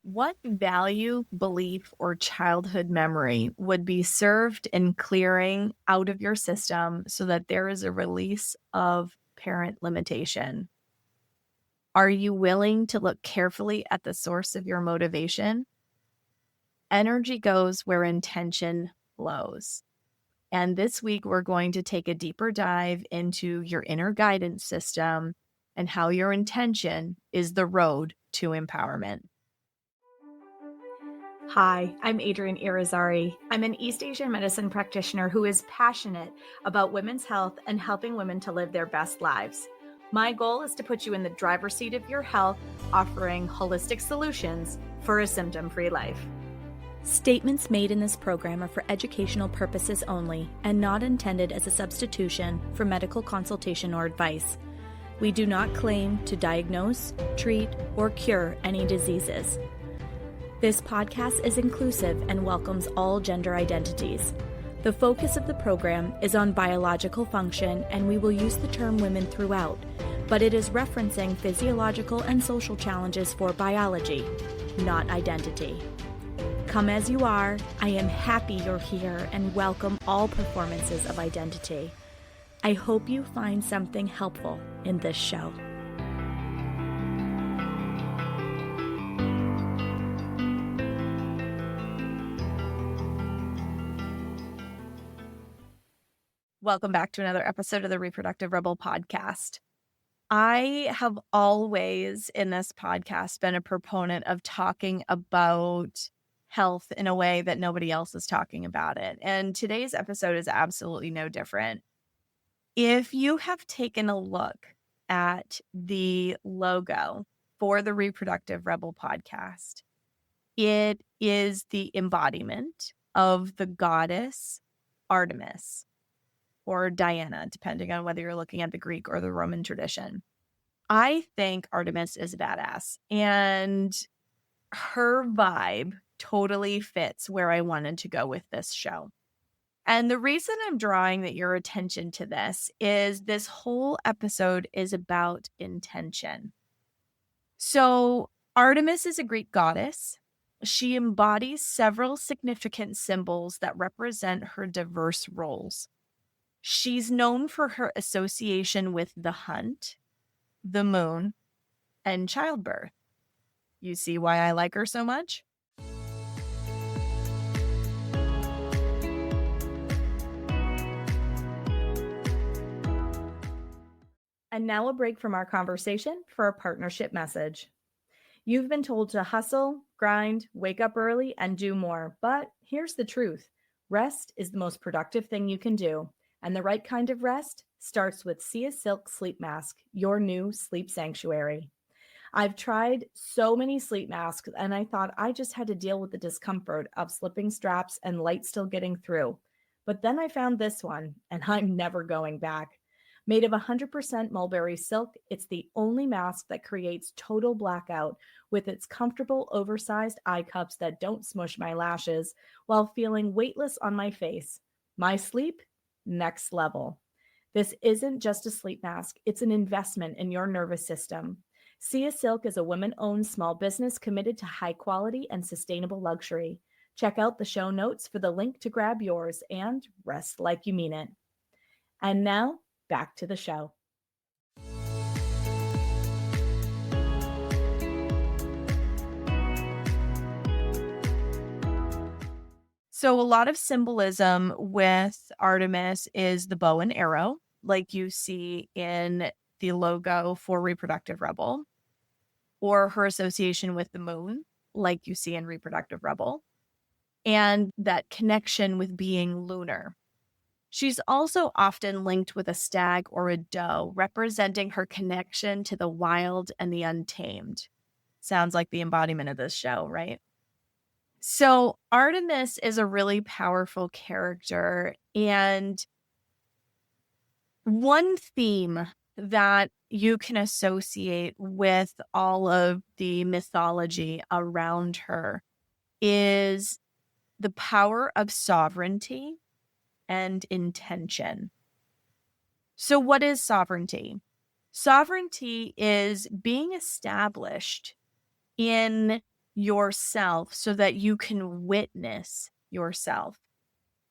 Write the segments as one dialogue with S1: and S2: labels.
S1: What value, belief, or childhood memory would be served in clearing out of your system so that there is a release of parent limitation? Are you willing to look carefully at the source of your motivation? Energy goes where intention flows. And this week, we're going to take a deeper dive into your inner guidance system and how your intention is the road to empowerment.
S2: Hi, I'm Adrienne Irizarry. I'm an East Asian medicine practitioner who is passionate about women's health and helping women to live their best lives. My goal is to put you in the driver's seat of your health, offering holistic solutions for a symptom-free life. Statements made in this program are for educational purposes only and not intended as a substitution for medical consultation or advice. We do not claim to diagnose, treat, or cure any diseases. This podcast is inclusive and welcomes all gender identities. The focus of the program is on biological function, and we will use the term women throughout, but it is referencing physiological and social challenges for biology, not identity. Come as you are, I am happy you're here and welcome all performances of identity. I hope you find something helpful in this show.
S1: Welcome back to another episode of the Reproductive Rebel podcast. I have always in this podcast been a proponent of talking about health in a way that nobody else is talking about it. And today's episode is absolutely no different. If you have taken a look at the logo for the Reproductive Rebel podcast, it is the embodiment of the goddess Artemis, or Diana, depending on whether you're looking at the Greek or the Roman tradition. I think Artemis is a badass, and her vibe totally fits where I wanted to go with this show. And the reason I'm drawing your attention to this is this whole episode is about intention. So Artemis is a Greek goddess. She embodies several significant symbols that represent her diverse roles. She's known for her association with the hunt, the moon, and childbirth. You see why I like her so much?
S2: And now a break from our conversation for a partnership message. You've been told to hustle, grind, wake up early, and do more. But here's the truth. Rest is the most productive thing you can do. And the right kind of rest starts with Sia Silk Sleep Mask, your new sleep sanctuary. I've tried so many sleep masks, and I thought I just had to deal with the discomfort of slipping straps and light still getting through. But then I found this one, and I'm never going back. Made of 100% mulberry silk, it's the only mask that creates total blackout with its comfortable oversized eye cups that don't smush my lashes while feeling weightless on my face. My sleep, next level. This isn't just a sleep mask, it's an investment in your nervous system. Sia Silk is a women-owned small business committed to high quality and sustainable luxury. Check out the show notes for the link to grab yours and rest like you mean it. And now, back to the show.
S1: So a lot of symbolism with Artemis is the bow and arrow, like you see in the logo for Reproductive Rebel, or her association with the moon, like you see in Reproductive Rebel, and that connection with being lunar. She's also often linked with a stag or a doe, representing her connection to the wild and the untamed. Sounds like the embodiment of this show, right? So Artemis is a really powerful character, and one theme that you can associate with all of the mythology around her is the power of sovereignty and intention. So what is sovereignty? Sovereignty is being established in yourself so that you can witness yourself.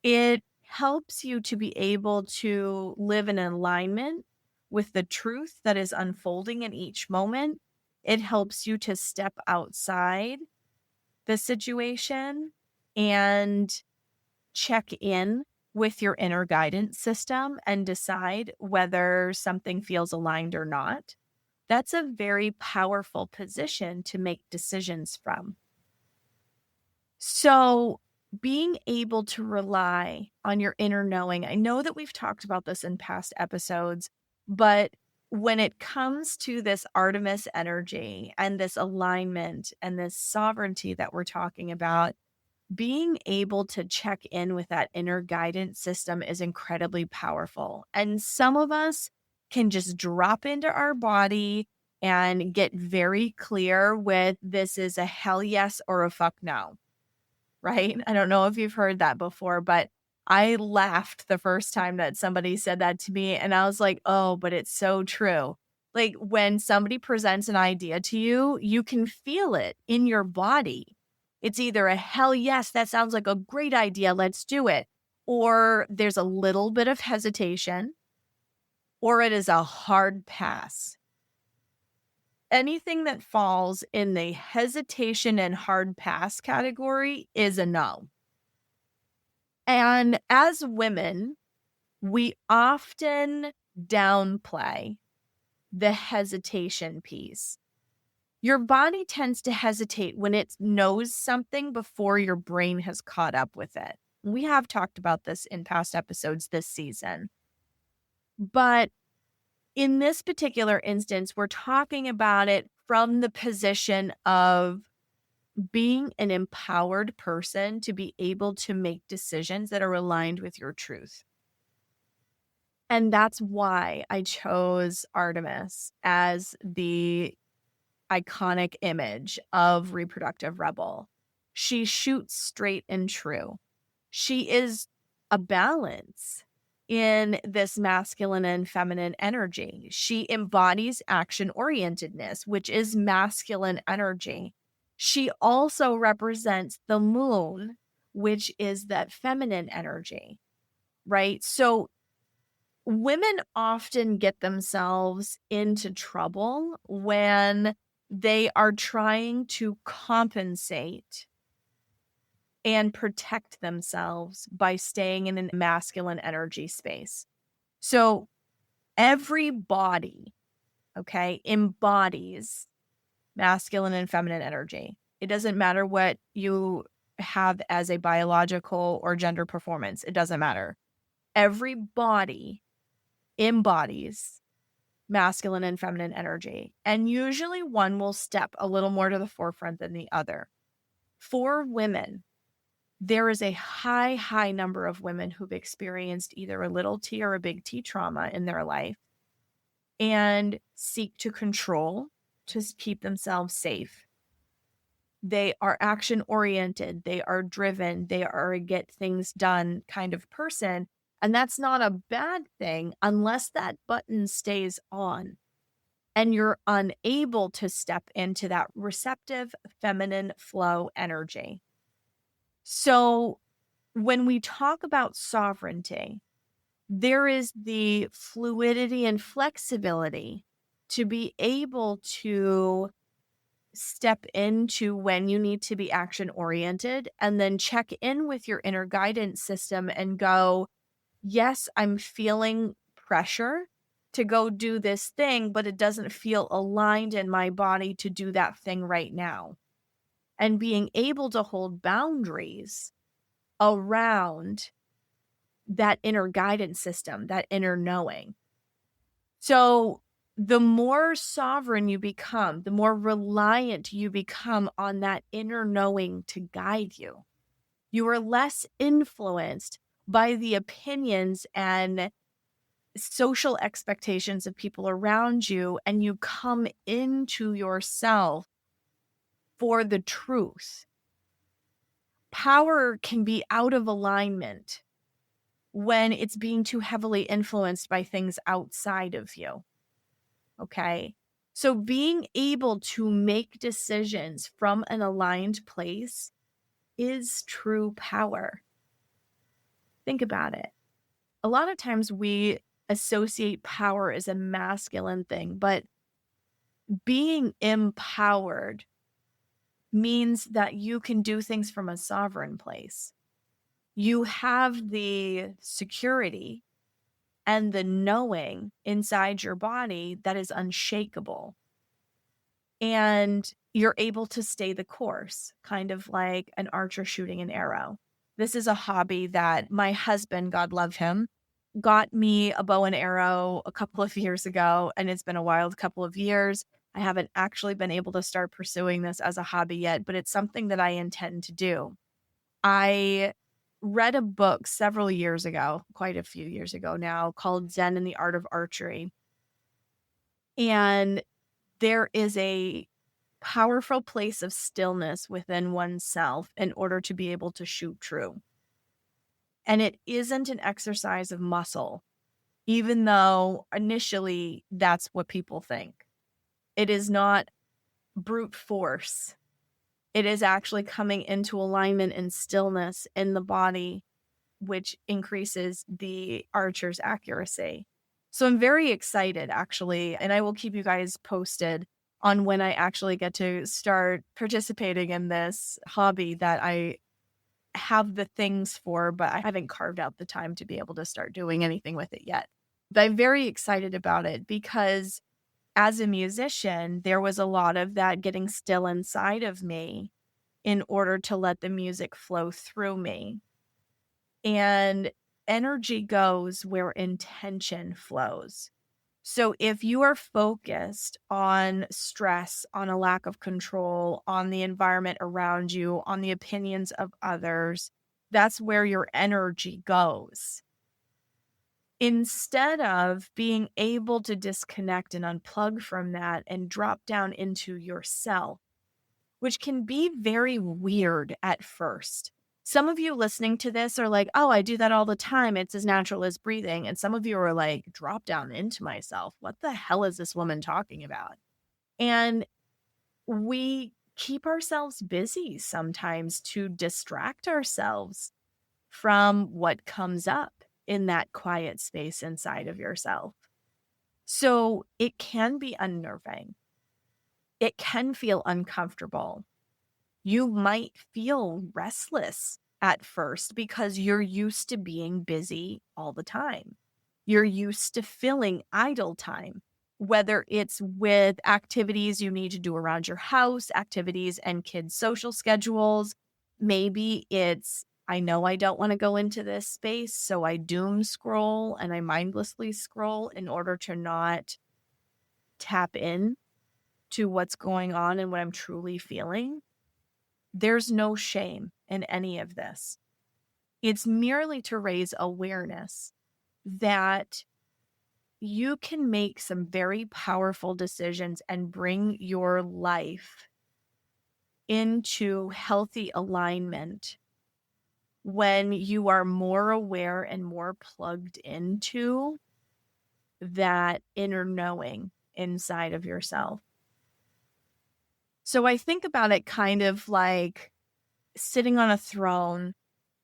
S1: It helps you to be able to live in alignment with the truth that is unfolding in each moment. It helps you to step outside the situation and check in with your inner guidance system and decide whether something feels aligned or not. That's a very powerful position to make decisions from. So, being able to rely on your inner knowing, I know that we've talked about this in past episodes, but when it comes to this Artemis energy and this alignment and this sovereignty that we're talking about, being able to check in with that inner guidance system is incredibly powerful. And some of us can just drop into our body and get very clear with this is a hell yes or a fuck no, right? I don't know if you've heard that before, but I laughed the first time that somebody said that to me. And I was like, oh, but it's so true. Like when somebody presents an idea to you, you can feel it in your body. It's either a hell yes, that sounds like a great idea, let's do it. Or there's a little bit of hesitation, or it is a hard pass. Anything that falls in the hesitation and hard pass category is a no. And as women, we often downplay the hesitation piece. Your body tends to hesitate when it knows something before your brain has caught up with it. We have talked about this in past episodes this season. But in this particular instance, we're talking about it from the position of being an empowered person to be able to make decisions that are aligned with your truth. And that's why I chose Artemis as the iconic image of Reproductive Rebel. She shoots straight and true. She is a balance in this masculine and feminine energy. She embodies action orientedness, which is masculine energy. She also represents the moon, which is that feminine energy, right? So women often get themselves into trouble when they are trying to compensate and protect themselves by staying in a masculine energy space. So every body, okay, embodies masculine and feminine energy. It doesn't matter what you have as a biological or gender performance. It doesn't matter. Every body embodies masculine and feminine energy. And usually one will step a little more to the forefront than the other. For women, there is a high number of women who've experienced either a little t or a big T trauma in their life and seek to control to keep themselves safe. They are action oriented. They are driven. They are a get things done kind of person. And that's not a bad thing unless that button stays on and you're unable to step into that receptive feminine flow energy. So when we talk about sovereignty, there is the fluidity and flexibility to be able to step into when you need to be action oriented and then check in with your inner guidance system and go, yes, I'm feeling pressure to go do this thing, but it doesn't feel aligned in my body to do that thing right now. And being able to hold boundaries around that inner guidance system, that inner knowing. So the more sovereign you become, the more reliant you become on that inner knowing to guide you. You are less influenced by the opinions and social expectations of people around you, and you come into yourself for the truth. Power can be out of alignment when it's being too heavily influenced by things outside of you. Okay. So being able to make decisions from an aligned place is true power. Think about it. A lot of times we associate power as a masculine thing, but being empowered means that you can do things from a sovereign place. You have the security and the knowing inside your body that is unshakable. And you're able to stay the course, kind of like an archer shooting an arrow. This is a hobby that my husband, God love him, got me a bow and arrow a couple of years ago, and it's been a wild couple of years. I haven't actually been able to start pursuing this as a hobby yet, but it's something that I intend to do. I read a book several years ago, quite a few years ago now, called Zen and the Art of Archery. And there is a powerful place of stillness within oneself in order to be able to shoot true. And it isn't an exercise of muscle, even though initially that's what people think. It is not brute force. It is actually coming into alignment and stillness in the body, which increases the archer's accuracy. So I'm very excited, actually, and I will keep you guys posted on when I actually get to start participating in this hobby that I have the things for, but I haven't carved out the time to be able to start doing anything with it yet. But I'm very excited about it because as a musician, there was a lot of that getting still inside of me in order to let the music flow through me. And energy goes where intention flows. So if you are focused on stress, on a lack of control, on the environment around you, on the opinions of others, that's where your energy goes. Instead of being able to disconnect and unplug from that and drop down into yourself, which can be very weird at first. Some of you listening to this are like, oh, I do that all the time. It's as natural as breathing. And some of you are like, drop down into myself. What the hell is this woman talking about? And we keep ourselves busy sometimes to distract ourselves from what comes up in that quiet space inside of yourself. So it can be unnerving. It can feel uncomfortable. You might feel restless at first because you're used to being busy all the time. You're used to filling idle time, whether it's with activities you need to do around your house, activities and kids' social schedules. Maybe it's, I know I don't want to go into this space, so I doom scroll and I mindlessly scroll in order to not tap in to what's going on and what I'm truly feeling. There's no shame in any of this. It's merely to raise awareness that you can make some very powerful decisions and bring your life into healthy alignment when you are more aware and more plugged into that inner knowing inside of yourself. So I think about it kind of like sitting on a throne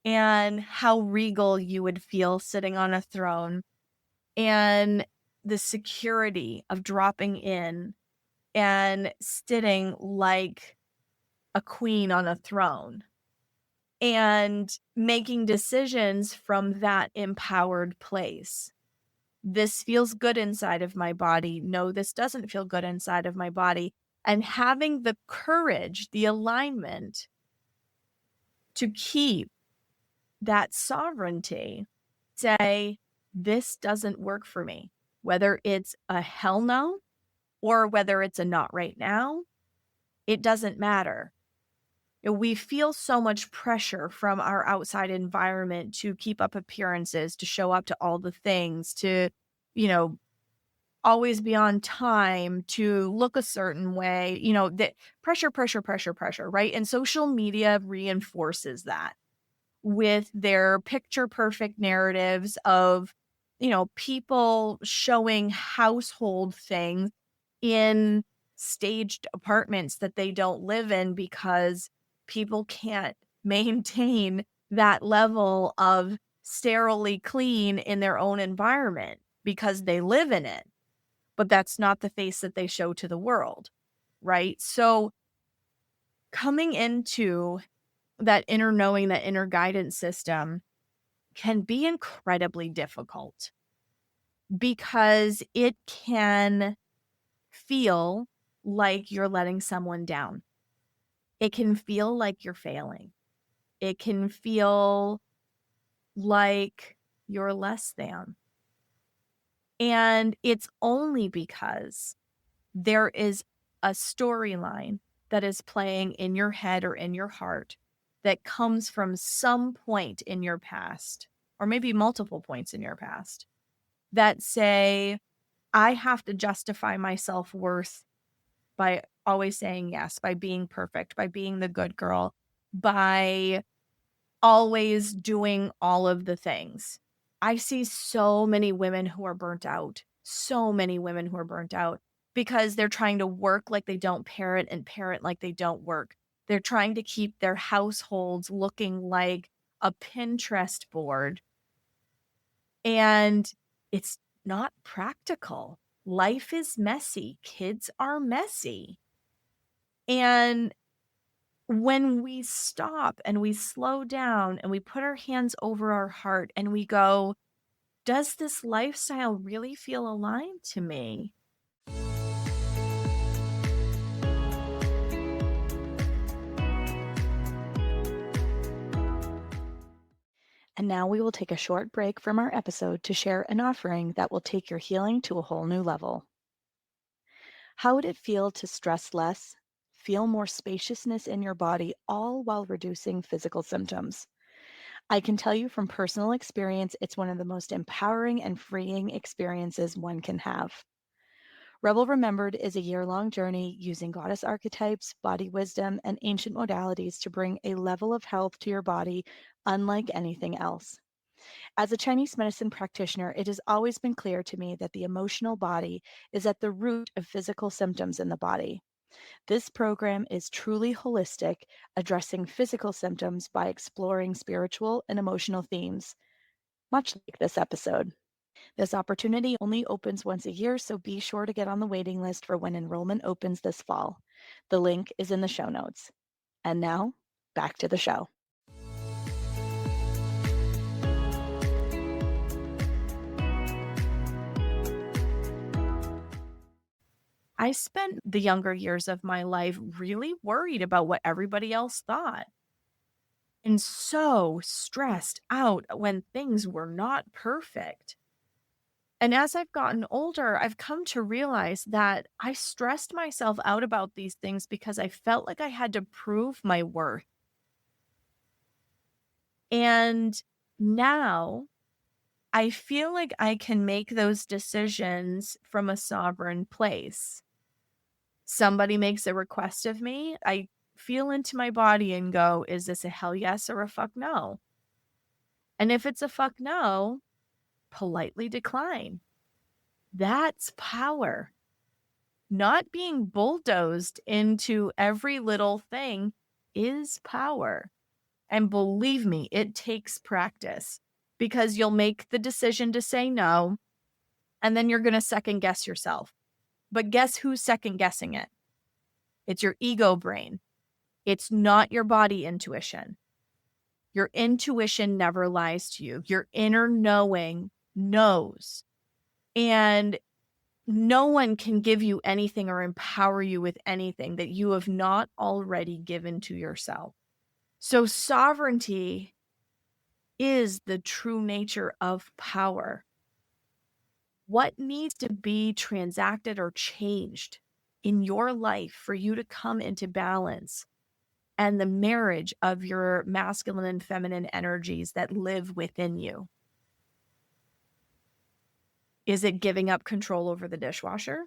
S1: and how regal you would feel sitting on a throne and the security of dropping in and sitting like a queen on a throne and making decisions from that empowered place. This feels good inside of my body. No, this doesn't feel good inside of my body. And having the courage, the alignment to keep that sovereignty, say, this doesn't work for me, whether it's a hell no or whether it's a not right now, it doesn't matter. We feel so much pressure from our outside environment to keep up appearances, to show up to all the things, to, always be on time, to look a certain way, that pressure, right? And social media reinforces that with their picture perfect narratives of, people showing household things in staged apartments that they don't live in because people can't maintain that level of sterilely clean in their own environment because they live in it. But that's not the face that they show to the world, right? So coming into that inner knowing, that inner guidance system can be incredibly difficult because it can feel like you're letting someone down. It can feel like you're failing. It can feel like you're less than. And it's only because there is a storyline that is playing in your head or in your heart that comes from some point in your past, or maybe multiple points in your past, that say, I have to justify my self worth by always saying yes, by being perfect, by being the good girl, by always doing all of the things. I see so many women who are burnt out, so many women who are burnt out because they're trying to work like they don't parent and parent like they don't work. They're trying to keep their households looking like a Pinterest board, and it's not practical. Life is messy. Kids are messy. And when we stop and we slow down and we put our hands over our heart and we go, does this lifestyle really feel aligned to me?
S2: And now we will take a short break from our episode to share an offering that will take your healing to a whole new level. How would it feel to stress less, feel more spaciousness in your body, all while reducing physical symptoms? I can tell you from personal experience, it's one of the most empowering and freeing experiences one can have. Rebel Remembered is a year-long journey using goddess archetypes, body wisdom, and ancient modalities to bring a level of health to your body unlike anything else. As a Chinese medicine practitioner, it has always been clear to me that the emotional body is at the root of physical symptoms in the body. This program is truly holistic, addressing physical symptoms by exploring spiritual and emotional themes, much like this episode. This opportunity only opens once a year, so be sure to get on the waiting list for when enrollment opens this fall. The link is in the show notes. And now, back to the show.
S1: I spent the younger years of my life really worried about what everybody else thought and so stressed out when things were not perfect. And as I've gotten older, I've come to realize that I stressed myself out about these things because I felt like I had to prove my worth. And now I feel like I can make those decisions from a sovereign place. Somebody makes a request of me, I feel into my body and go, is this a hell yes or a fuck no? And if it's a fuck no, politely decline. That's power. Not being bulldozed into every little thing is power. And believe me, it takes practice because you'll make the decision to say no, and then you're going to second guess yourself. But guess who's second guessing it? It's your ego brain. It's not your body intuition. Your intuition never lies to you. Your inner knowing knows. And no one can give you anything or empower you with anything that you have not already given to yourself. So sovereignty is the true nature of power. What needs to be transacted or changed in your life for you to come into balance and the marriage of your masculine and feminine energies that live within you? Is it giving up control over the dishwasher?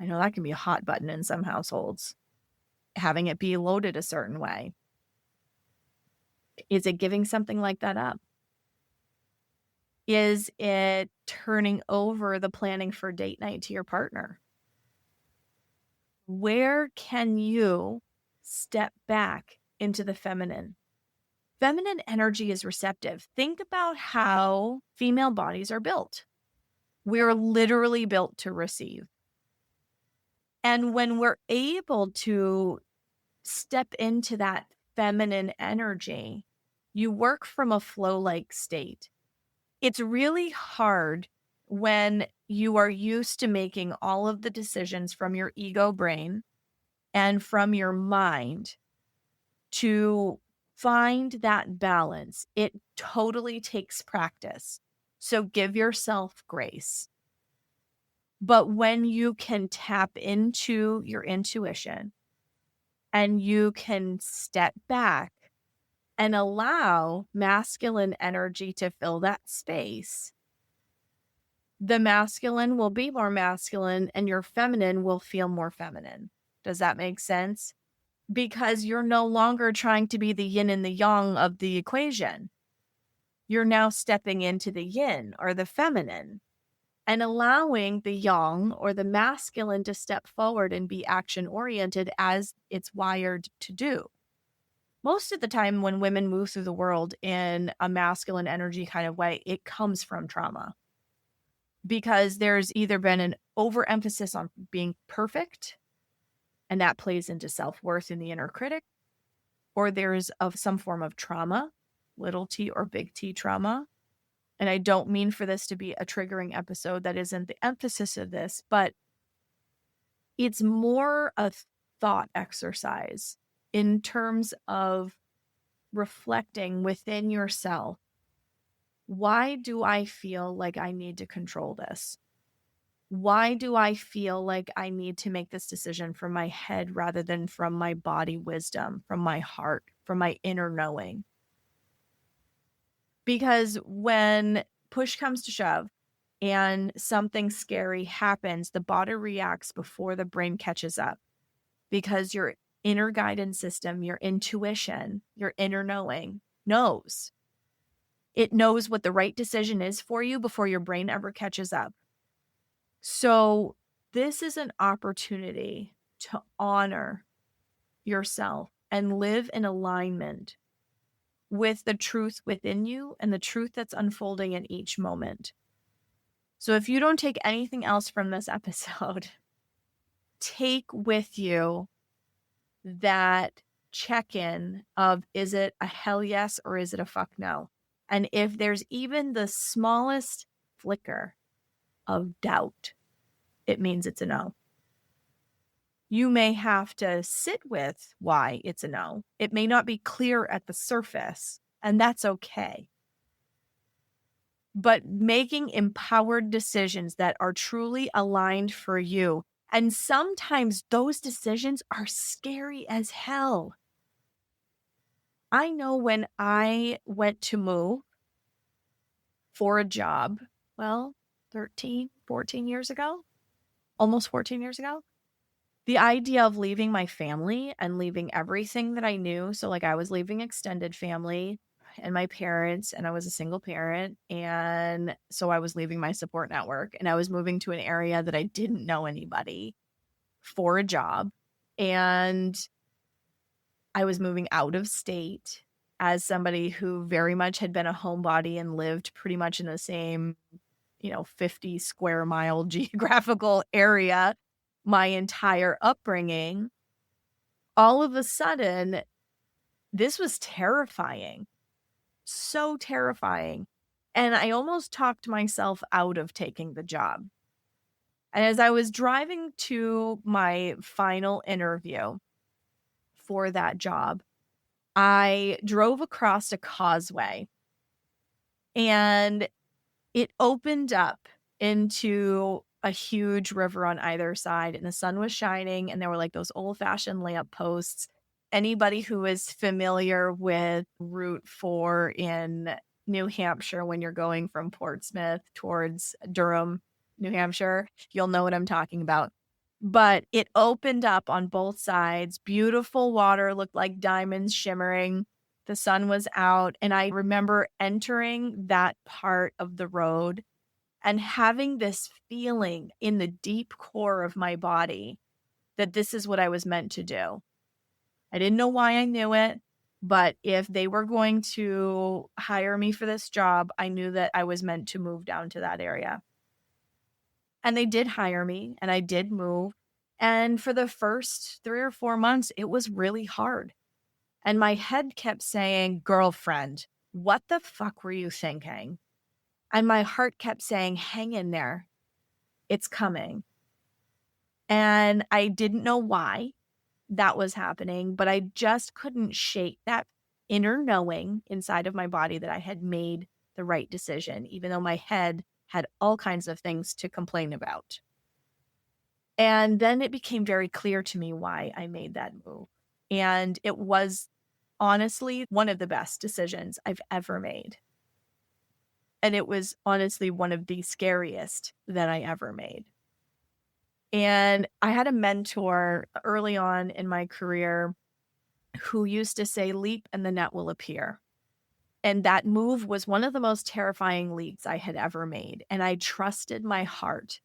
S1: I know that can be a hot button in some households. Having it be loaded a certain way. Is it giving something like that up? Is it turning over the planning for date night to your partner? Where can you step back into the feminine? Feminine energy is receptive. Think about how female bodies are built. We're literally built to receive. And when we're able to step into that feminine energy, you work from a flow-like state. It's really hard when you are used to making all of the decisions from your ego brain and from your mind to find that balance. It totally takes practice. So give yourself grace. But when you can tap into your intuition and you can step back and allow masculine energy to fill that space, the masculine will be more masculine and your feminine will feel more feminine. Does that make sense? Because you're no longer trying to be the yin and the yang of the equation. You're now stepping into the yin or the feminine and allowing the yang or the masculine to step forward and be action oriented as it's wired to do. Most of the time, when women move through the world in a masculine energy kind of way, it comes from trauma because there's either been an overemphasis on being perfect, and that plays into self-worth in the inner critic, or there's of some form of trauma, little t or big T trauma. And I don't mean for this to be a triggering episode. That isn't the emphasis of this, but it's more a thought exercise in terms of reflecting within yourself. Why do I feel like I need to control this? Why do I feel like I need to make this decision from my head rather than from my body wisdom, from my heart, from my inner knowing? Because when push comes to shove and something scary happens, the body reacts before the brain catches up because your inner guidance system, your intuition, your inner knowing knows. It knows what the right decision is for you before your brain ever catches up. So this is an opportunity to honor yourself and live in alignment with the truth within you and the truth that's unfolding in each moment. So if you don't take anything else from this episode, take with you that check-in of, is it a hell yes or is it a fuck no? And if there's even the smallest flicker of doubt, it means it's a no. You may have to sit with why it's a no. It may not be clear at the surface, and that's okay. But making empowered decisions that are truly aligned for you. And sometimes those decisions are scary as hell. I know when I went to move for a job, 13, 14 years ago, almost 14 years ago, the idea of leaving my family and leaving everything that I knew. So like I was leaving extended family and my parents, and I was a single parent. And so I was leaving my support network and I was moving to an area that I didn't know anybody for a job. And I was moving out of state as somebody who very much had been a homebody and lived pretty much in the same, 50 square mile geographical area my entire upbringing. All of a sudden, this was terrifying. So terrifying. And I almost talked myself out of taking the job. And as I was driving to my final interview for that job, I drove across a causeway and it opened up into a huge river on either side, and the sun was shining, and there were like those old-fashioned lamp posts. Anybody who is familiar with Route 4 in New Hampshire, when you're going from Portsmouth towards Durham, New Hampshire, you'll know what I'm talking about. But it opened up on both sides. Beautiful water, looked like diamonds shimmering. The sun was out, and I remember entering that part of the road and having this feeling in the deep core of my body that this is what I was meant to do. I didn't know why I knew it, but if they were going to hire me for this job, I knew that I was meant to move down to that area. And they did hire me and I did move. And for the first 3 or 4 months, it was really hard. And my head kept saying, girlfriend, what the fuck were you thinking? And my heart kept saying, hang in there. It's coming. And I didn't know why that was happening, but I just couldn't shake that inner knowing inside of my body that I had made the right decision, even though my head had all kinds of things to complain about. And then it became very clear to me why I made that move. And it was honestly one of the best decisions I've ever made. And it was honestly one of the scariest that I ever made. And I had a mentor early on in my career who used to say, leap and the net will appear. And that move was one of the most terrifying leaps I had ever made. And I trusted my heart.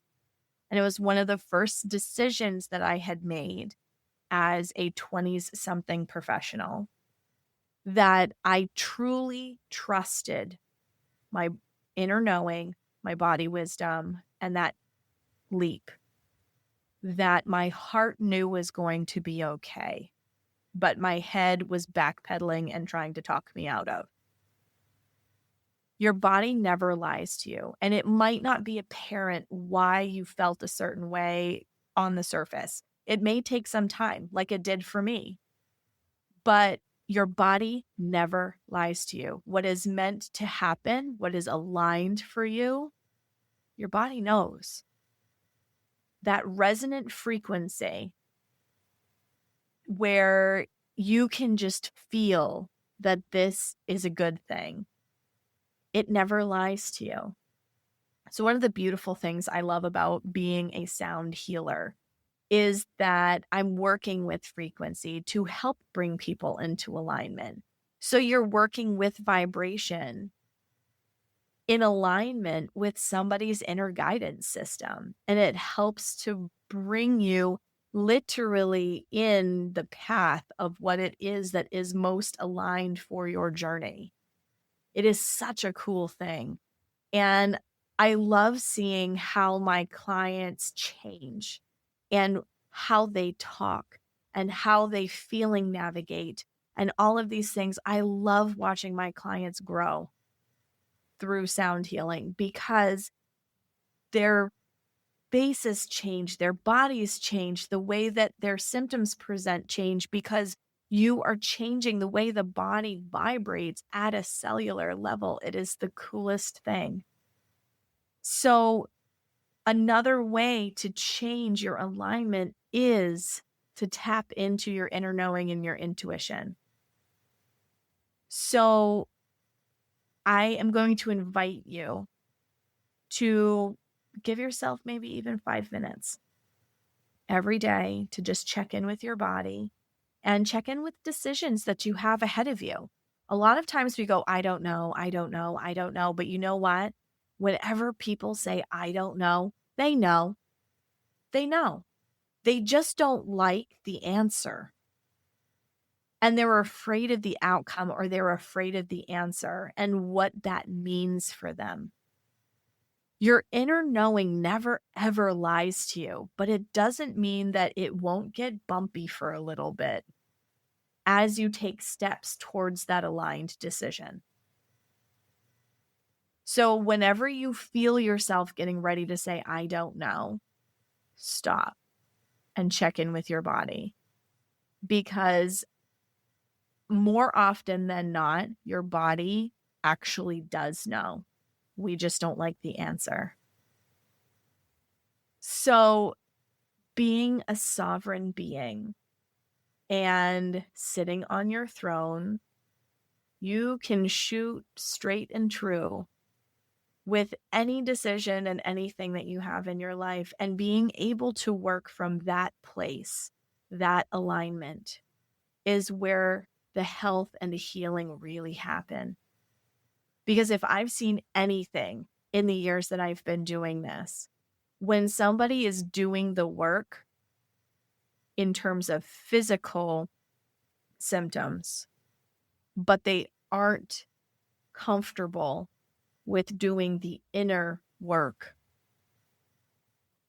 S1: And it was one of the first decisions that I had made as a 20-something professional, that I truly trusted my inner knowing, my body wisdom, and that leap that my heart knew was going to be okay, but my head was backpedaling and trying to talk me out of. Your body never lies to you, and it might not be apparent why you felt a certain way on the surface. It may take some time, like it did for me, but your body never lies to you. What is meant to happen, what is aligned for you, your body knows. That resonant frequency where you can just feel that this is a good thing, it never lies to you. So one of the beautiful things I love about being a sound healer is that I'm working with frequency to help bring people into alignment. So you're working with vibration in alignment with somebody's inner guidance system, and it helps to bring you literally in the path of what it is that is most aligned for your journey. It is such a cool thing. And I love seeing how my clients change and how they talk and how they feeling navigate and all of these things. I love watching my clients grow through sound healing because their faces change, their bodies change, the way that their symptoms present change because you are changing the way the body vibrates at a cellular level. It is the coolest thing. So another way to change your alignment is to tap into your inner knowing and your intuition. So I am going to invite you to give yourself maybe even 5 minutes every day to just check in with your body and check in with decisions that you have ahead of you. A lot of times we go, I don't know, I don't know, I don't know. But you know what? Whenever people say, I don't know, they know. They know. They just don't like the answer. And they're afraid of the outcome, or they're afraid of the answer and what that means for them. Your inner knowing never, ever lies to you, but it doesn't mean that it won't get bumpy for a little bit as you take steps towards that aligned decision. So whenever you feel yourself getting ready to say, I don't know, stop and check in with your body, because more often than not, your body actually does know. We just don't like the answer. So being a sovereign being and sitting on your throne, you can shoot straight and true with any decision and anything that you have in your life, and being able to work from that place, that alignment, is where the health and the healing really happen. Because if I've seen anything in the years that I've been doing this, when somebody is doing the work, in terms of physical symptoms, but they aren't comfortable with doing the inner work,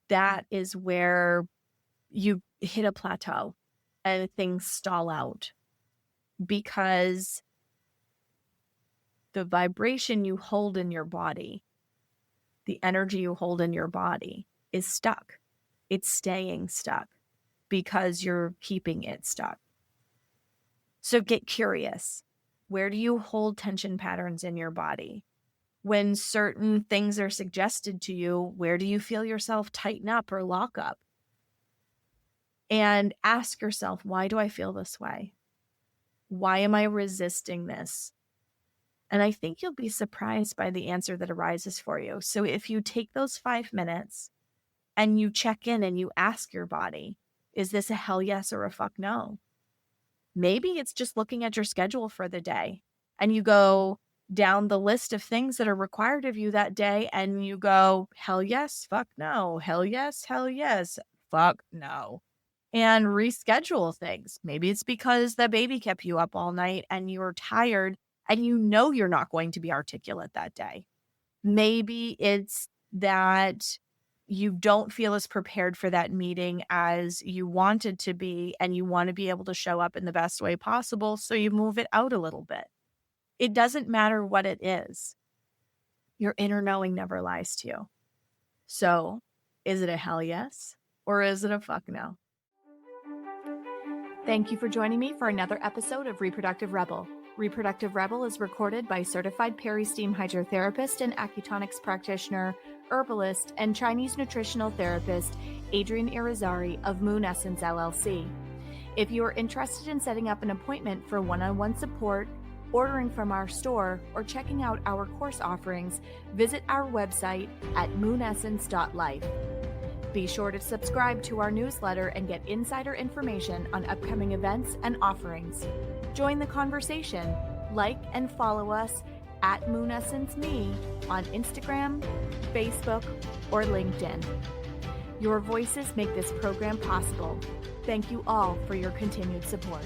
S1: that is where you hit a plateau and things stall out, because the vibration you hold in your body, the energy you hold in your body is stuck. It's staying stuck because you're keeping it stuck. So get curious. Where do you hold tension patterns in your body? When certain things are suggested to you, where do you feel yourself tighten up or lock up? And ask yourself, why do I feel this way? Why am I resisting this? And I think you'll be surprised by the answer that arises for you. So if you take those 5 minutes and you check in and you ask your body, is this a hell yes or a fuck no? Maybe it's just looking at your schedule for the day and you go down the list of things that are required of you that day and you go, hell yes, fuck no, hell yes, fuck no. And reschedule things. Maybe it's because the baby kept you up all night and you were tired and you know you're not going to be articulate that day. Maybe it's that you don't feel as prepared for that meeting as you wanted to be and you want to be able to show up in the best way possible, so you move it out a little bit. It doesn't matter what it is. Your inner knowing never lies to you. So, is it a hell yes or is it a fuck no?
S2: Thank you for joining me for another episode of Reproductive Rebel. Reproductive Rebel is recorded by certified peri-steam hydrotherapist and acutonics practitioner, herbalist, and Chinese nutritional therapist Adrienne Irizarry of Moon Essence LLC. If you are interested in setting up an appointment for one-on-one support, ordering from our store, or checking out our course offerings, visit our website at moonessence.life. Be sure to subscribe to our newsletter and get insider information on upcoming events and offerings. Join the conversation. Like and follow us at Moon Essence Me on Instagram, Facebook, or LinkedIn. Your voices make this program possible. Thank you all for your continued support.